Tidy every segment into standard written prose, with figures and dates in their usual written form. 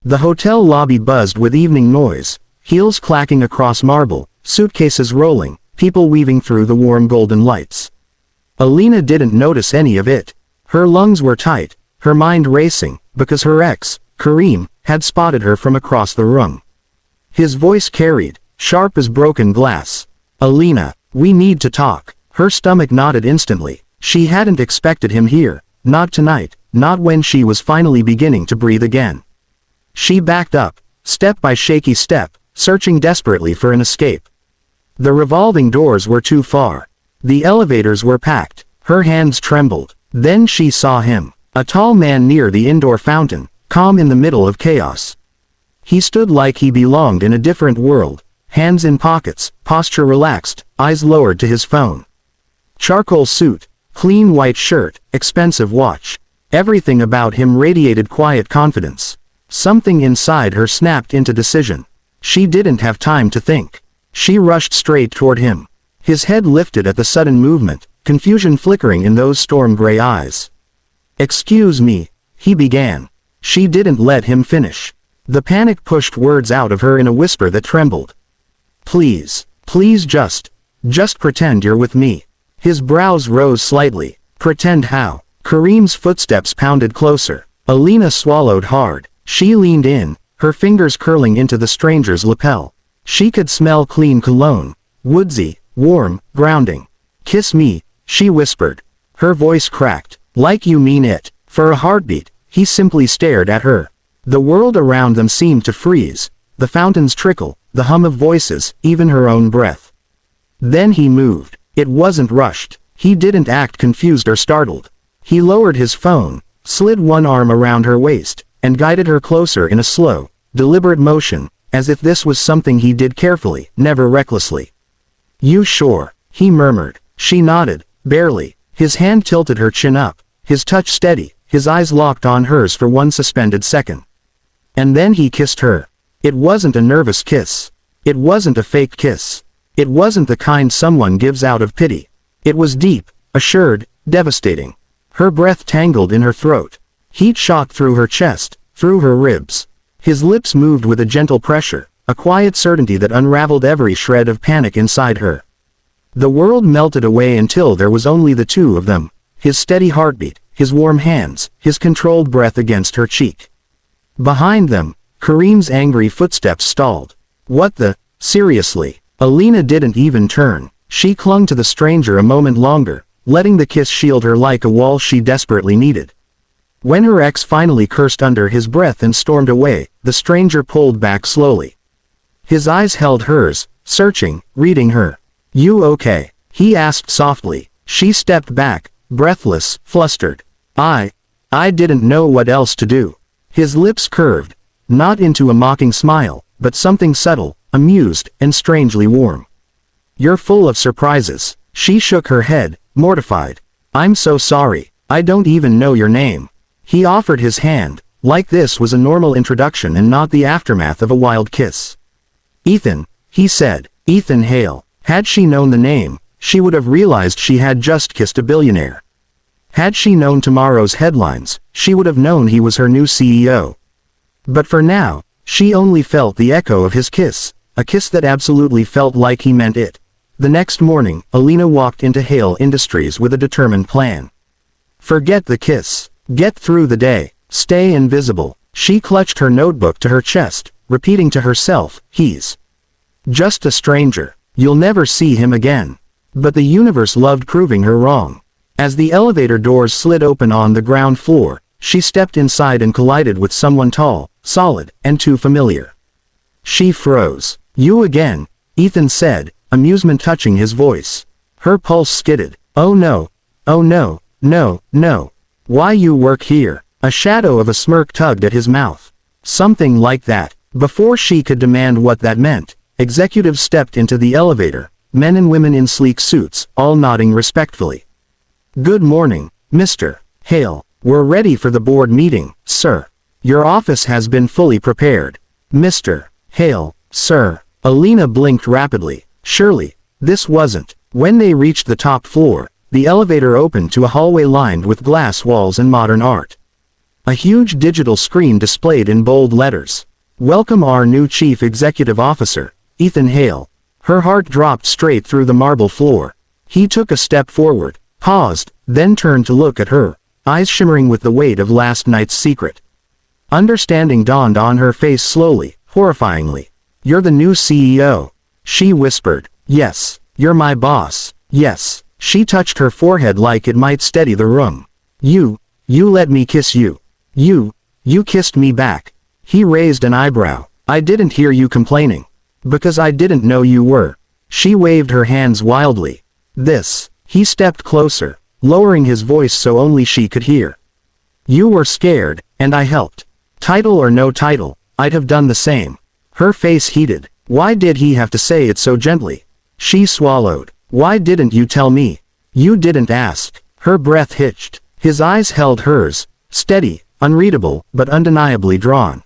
The hotel lobby buzzed with evening noise, heels clacking across marble, suitcases rolling, people weaving through the warm golden lights. Alina didn't notice any of it. Her lungs were tight, her mind racing, because her ex, Kareem, had spotted her from across the room. His voice carried, sharp as broken glass. "Alina, we need to talk." Her stomach knotted instantly. She hadn't expected him here, not tonight, not when she was finally beginning to breathe again. She backed up, step by shaky step, searching desperately for an escape. The revolving doors were too far. The elevators were packed. Her hands trembled. Then she saw him, a tall man near the indoor fountain, calm in the middle of chaos. He stood like he belonged in a different world, hands in pockets, posture relaxed, eyes lowered to his phone. Charcoal suit, clean white shirt, expensive watch. Everything about him radiated quiet confidence. Something inside her snapped into decision. She didn't have time to think. She rushed straight toward him. His head lifted at the sudden movement, confusion flickering in those storm-gray eyes. "Excuse me," he began. She didn't let him finish. The panic pushed words out of her in a whisper that trembled. Please just pretend you're with me." His brows rose slightly. Pretend how? Kareem's footsteps pounded closer. Alina swallowed hard. She leaned in, her fingers curling into the stranger's lapel. She could smell clean cologne, woodsy, warm, grounding. "Kiss me," she whispered. Her voice cracked. "Like you mean it." For a heartbeat, he simply stared at her. The world around them seemed to freeze, the fountain's trickle, the hum of voices, even her own breath. Then he moved. It wasn't rushed. He didn't act confused or startled. He lowered his phone, slid one arm around her waist, and guided her closer in a slow, deliberate motion, as if this was something he did carefully, never recklessly. "You sure?" he murmured. She nodded, barely. His hand tilted her chin up, his touch steady, his eyes locked on hers for one suspended second. And then he kissed her. It wasn't a nervous kiss. It wasn't a fake kiss. It wasn't the kind someone gives out of pity. It was deep, assured, devastating. Her breath tangled in her throat. Heat shot through her chest, through her ribs. His lips moved with a gentle pressure, a quiet certainty that unraveled every shred of panic inside her. The world melted away until there was only the two of them, his steady heartbeat, his warm hands, his controlled breath against her cheek. Behind them, Kareem's angry footsteps stalled. "What the? Seriously?" Alina didn't even turn. She clung to the stranger a moment longer, letting the kiss shield her like a wall she desperately needed. When her ex finally cursed under his breath and stormed away, the stranger pulled back slowly. His eyes held hers, searching, reading her. "You okay?" he asked softly. She stepped back, breathless, flustered. I didn't know what else to do." His lips curved, not into a mocking smile, but something subtle, amused, and strangely warm. "You're full of surprises." She shook her head, mortified. "I'm so sorry. I don't even know your name." He offered his hand, like this was a normal introduction and not the aftermath of a wild kiss. "Ethan," he said. Ethan Hale. Had she known the name, she would have realized she had just kissed a billionaire. Had she known tomorrow's headlines, she would have known he was her new CEO. But for now, she only felt the echo of his kiss, a kiss that absolutely felt like he meant it. The next morning, Alina walked into Hale Industries with a determined plan. Forget the kiss. Get through the day. Stay invisible. She clutched her notebook to her chest, repeating to herself, "He's just a stranger. You'll never see him again." But the universe loved proving her wrong. As the elevator doors slid open on the ground floor, she stepped inside and collided with someone tall, solid, and too familiar. She froze. "You again," Ethan said, amusement touching his voice. Her pulse skidded. "Oh no. Oh no, no, no. Why you work here?" A shadow of a smirk tugged at his mouth. Something like that. Before she could demand what that meant, executives stepped into the elevator, men and women in sleek suits, all nodding respectfully. "Good morning, Mr. Hale. We're ready for the board meeting, sir. Your office has been fully prepared." "Mr. Hale, sir." Alina blinked rapidly. Surely, this wasn't. When they reached the top floor, the elevator opened to a hallway lined with glass walls and modern art. A huge digital screen displayed in bold letters. "Welcome our new Chief Executive Officer, Ethan Hale." Her heart dropped straight through the marble floor. He took a step forward, paused, then turned to look at her, eyes shimmering with the weight of last night's secret. Understanding dawned on her face slowly, horrifyingly. "You're the new CEO," she whispered. "Yes. You're my boss." "Yes." She touched her forehead like it might steady the room. You let me kiss you. You kissed me back." He raised an eyebrow. "I didn't hear you complaining. Because I didn't know you were." She waved her hands wildly. "This." He stepped closer, lowering his voice so only she could hear. "You were scared, and I helped. Title or no title, I'd have done the same." Her face heated. Why did he have to say it so gently? She swallowed. "Why didn't you tell me?" "You didn't ask." Her breath hitched. His eyes held hers, steady, unreadable, but undeniably drawn.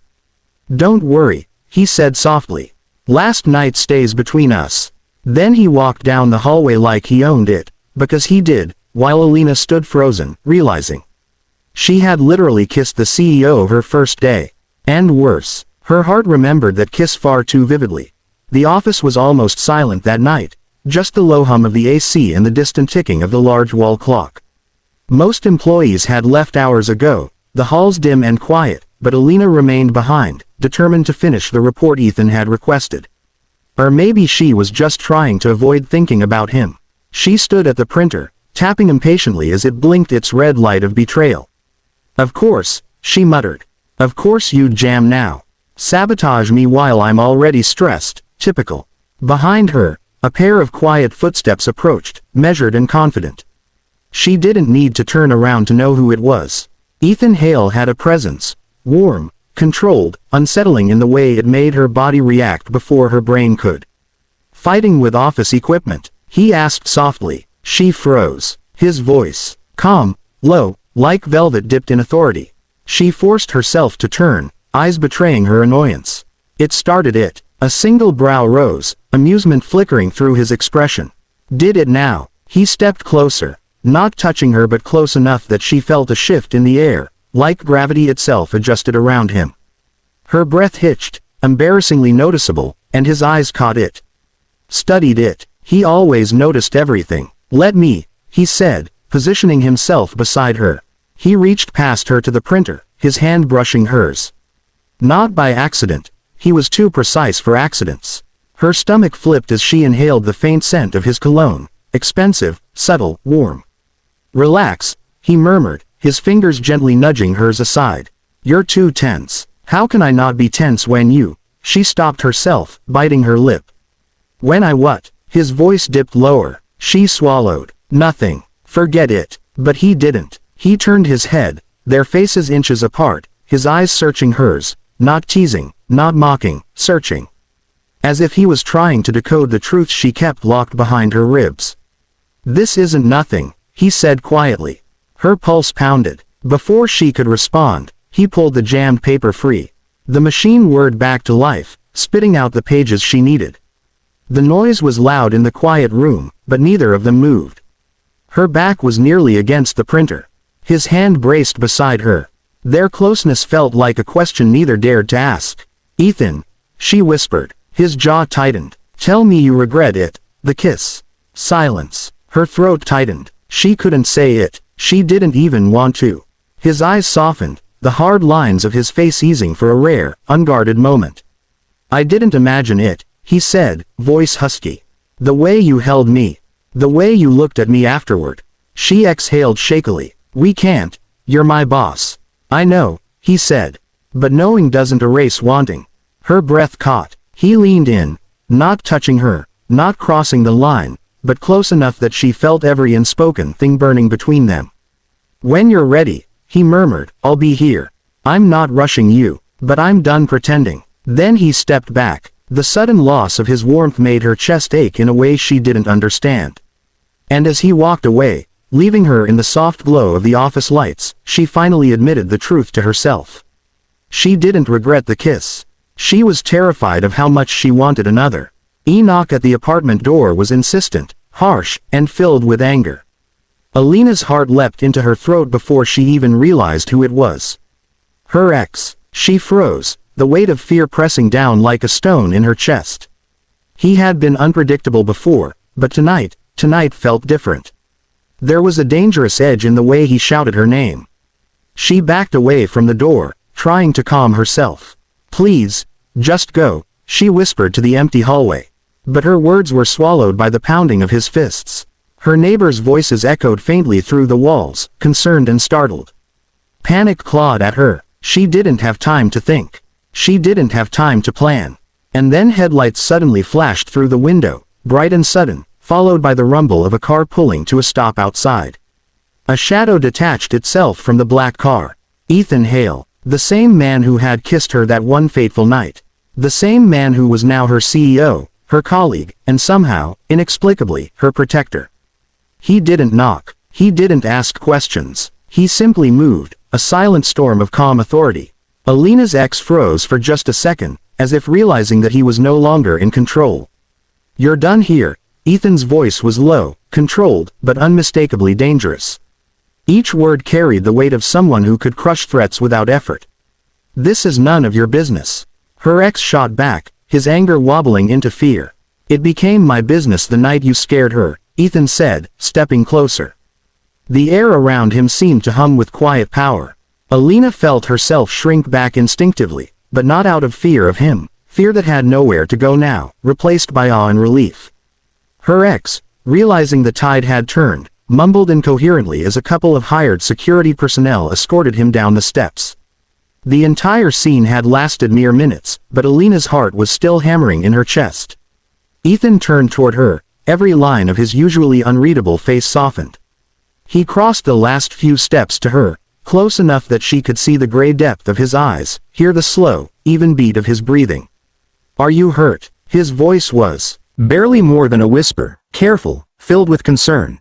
"Don't worry," he said softly. "Last night stays between us." Then he walked down the hallway like he owned it, because he did, while Alina stood frozen, realizing she had literally kissed the CEO of her first day. And worse, her heart remembered that kiss far too vividly. The office was almost silent that night, just the low hum of the AC and the distant ticking of the large wall clock. Most employees had left hours ago, the halls dim and quiet, but Alina remained behind, determined to finish the report Ethan had requested. Or maybe she was just trying to avoid thinking about him. She stood at the printer, tapping impatiently as it blinked its red light of betrayal. "Of course," she muttered. "Of course you'd jam now. Sabotage me while I'm already stressed, typical." Behind her, a pair of quiet footsteps approached, measured and confident. She didn't need to turn around to know who it was. Ethan Hale had a presence, warm, controlled, unsettling in the way it made her body react before her brain could. "Fighting with office equipment?" he asked softly. She froze. His voice, calm, low, like velvet dipped in authority. She forced herself to turn, eyes betraying her annoyance. A single brow rose, amusement flickering through his expression. "Did it now?" He stepped closer, not touching her but close enough that she felt a shift in the air, like gravity itself adjusted around him. Her breath hitched, embarrassingly noticeable, and his eyes caught it. Studied it. He always noticed everything. "Let me," he said, positioning himself beside her. He reached past her to the printer, his hand brushing hers. Not by accident. He was too precise for accidents. Her stomach flipped as she inhaled the faint scent of his cologne, expensive, subtle, warm. "Relax," he murmured, his fingers gently nudging hers aside. "You're too tense." "How can I not be tense when you—" She stopped herself, biting her lip. "When I what?" His voice dipped lower. She swallowed. "Nothing. Forget it." But he didn't. He turned his head, their faces inches apart, his eyes searching hers, not teasing, not mocking, searching. As if he was trying to decode the truth she kept locked behind her ribs. "This isn't nothing," he said quietly. Her pulse pounded. Before she could respond, he pulled the jammed paper free. The machine whirred back to life, spitting out the pages she needed. The noise was loud in the quiet room, but neither of them moved. Her back was nearly against the printer. His hand braced beside her. Their closeness felt like a question neither dared to ask. "Ethan," she whispered. His jaw tightened. "Tell me you regret it." The kiss. Silence. Her throat tightened. She couldn't say it. She didn't even want to. His eyes softened, the hard lines of his face easing for a rare, unguarded moment. "I didn't imagine it," he said, voice husky. "The way you held me. The way you looked at me afterward." She exhaled shakily. "We can't. You're my boss." "I know," he said. "But knowing doesn't erase wanting." Her breath caught. He leaned in, not touching her, not crossing the line, but close enough that she felt every unspoken thing burning between them. "When you're ready," he murmured, "I'll be here. I'm not rushing you, but I'm done pretending." Then he stepped back. The sudden loss of his warmth made her chest ache in a way she didn't understand. And as he walked away, leaving her in the soft glow of the office lights, she finally admitted the truth to herself. She didn't regret the kiss. She was terrified of how much she wanted another. A knock at the apartment door was insistent, harsh, and filled with anger. Alina's heart leapt into her throat before she even realized who it was. Her ex. She froze, the weight of fear pressing down like a stone in her chest. He had been unpredictable before, but tonight felt different. There was a dangerous edge in the way he shouted her name. She backed away from the door, trying to calm herself. "Please, just go," she whispered to the empty hallway. But her words were swallowed by the pounding of his fists. Her neighbors' voices echoed faintly through the walls, concerned and startled. Panic clawed at her. She didn't have time to think. She didn't have time to plan. And then headlights suddenly flashed through the window, bright and sudden, followed by the rumble of a car pulling to a stop outside. A shadow detached itself from the black car. Ethan Hale, the same man who had kissed her that one fateful night. The same man who was now her CEO, her colleague, and somehow, inexplicably, her protector. He didn't knock. He didn't ask questions. He simply moved, a silent storm of calm authority. Alina's ex froze for just a second, as if realizing that he was no longer in control. "You're done here." Ethan's voice was low, controlled, but unmistakably dangerous. Each word carried the weight of someone who could crush threats without effort. "This is none of your business." Her ex shot back, his anger wobbling into fear. "It became my business the night you scared her," Ethan said, stepping closer. The air around him seemed to hum with quiet power. Alina felt herself shrink back instinctively, but not out of fear of him, fear that had nowhere to go now, replaced by awe and relief. Her ex, realizing the tide had turned, mumbled incoherently as a couple of hired security personnel escorted him down the steps. The entire scene had lasted mere minutes, but Alina's heart was still hammering in her chest. Ethan turned toward her, every line of his usually unreadable face softened. He crossed the last few steps to her, close enough that she could see the gray depth of his eyes, hear the slow, even beat of his breathing. "Are you hurt?" His voice was barely more than a whisper, careful, filled with concern.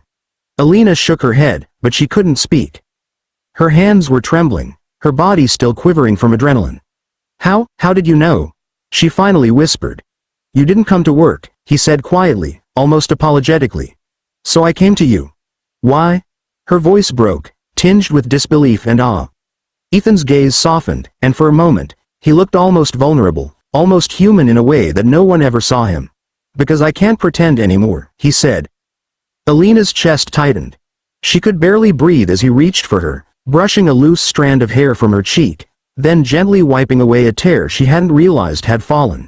Alina shook her head, but she couldn't speak. Her hands were trembling, her body still quivering from adrenaline. How did you know?" She finally whispered. "You didn't come to work," he said quietly, almost apologetically. "So I came to you." "Why?" Her voice broke, tinged with disbelief and awe. Ethan's gaze softened, and for a moment, he looked almost vulnerable, almost human in a way that no one ever saw him. "Because I can't pretend anymore," he said. Alina's chest tightened. She could barely breathe as he reached for her, brushing a loose strand of hair from her cheek, then gently wiping away a tear she hadn't realized had fallen.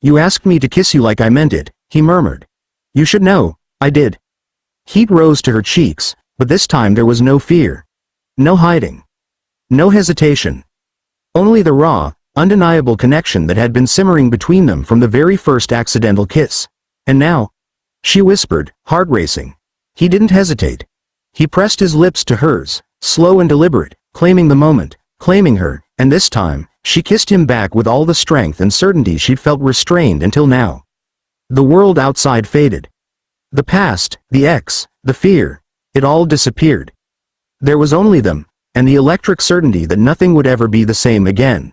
"You asked me to kiss you like I meant it," he murmured. "You should know, I did." Heat rose to her cheeks, but this time there was no fear. No hiding. No hesitation. Only the raw, undeniable connection that had been simmering between them from the very first accidental kiss. "And now?" she whispered, heart racing. He didn't hesitate. He pressed his lips to hers, slow and deliberate, claiming the moment, claiming her, and this time, she kissed him back with all the strength and certainty she'd felt restrained until now. The world outside faded. The past, the ex, the fear, it all disappeared. There was only them, and the electric certainty that nothing would ever be the same again.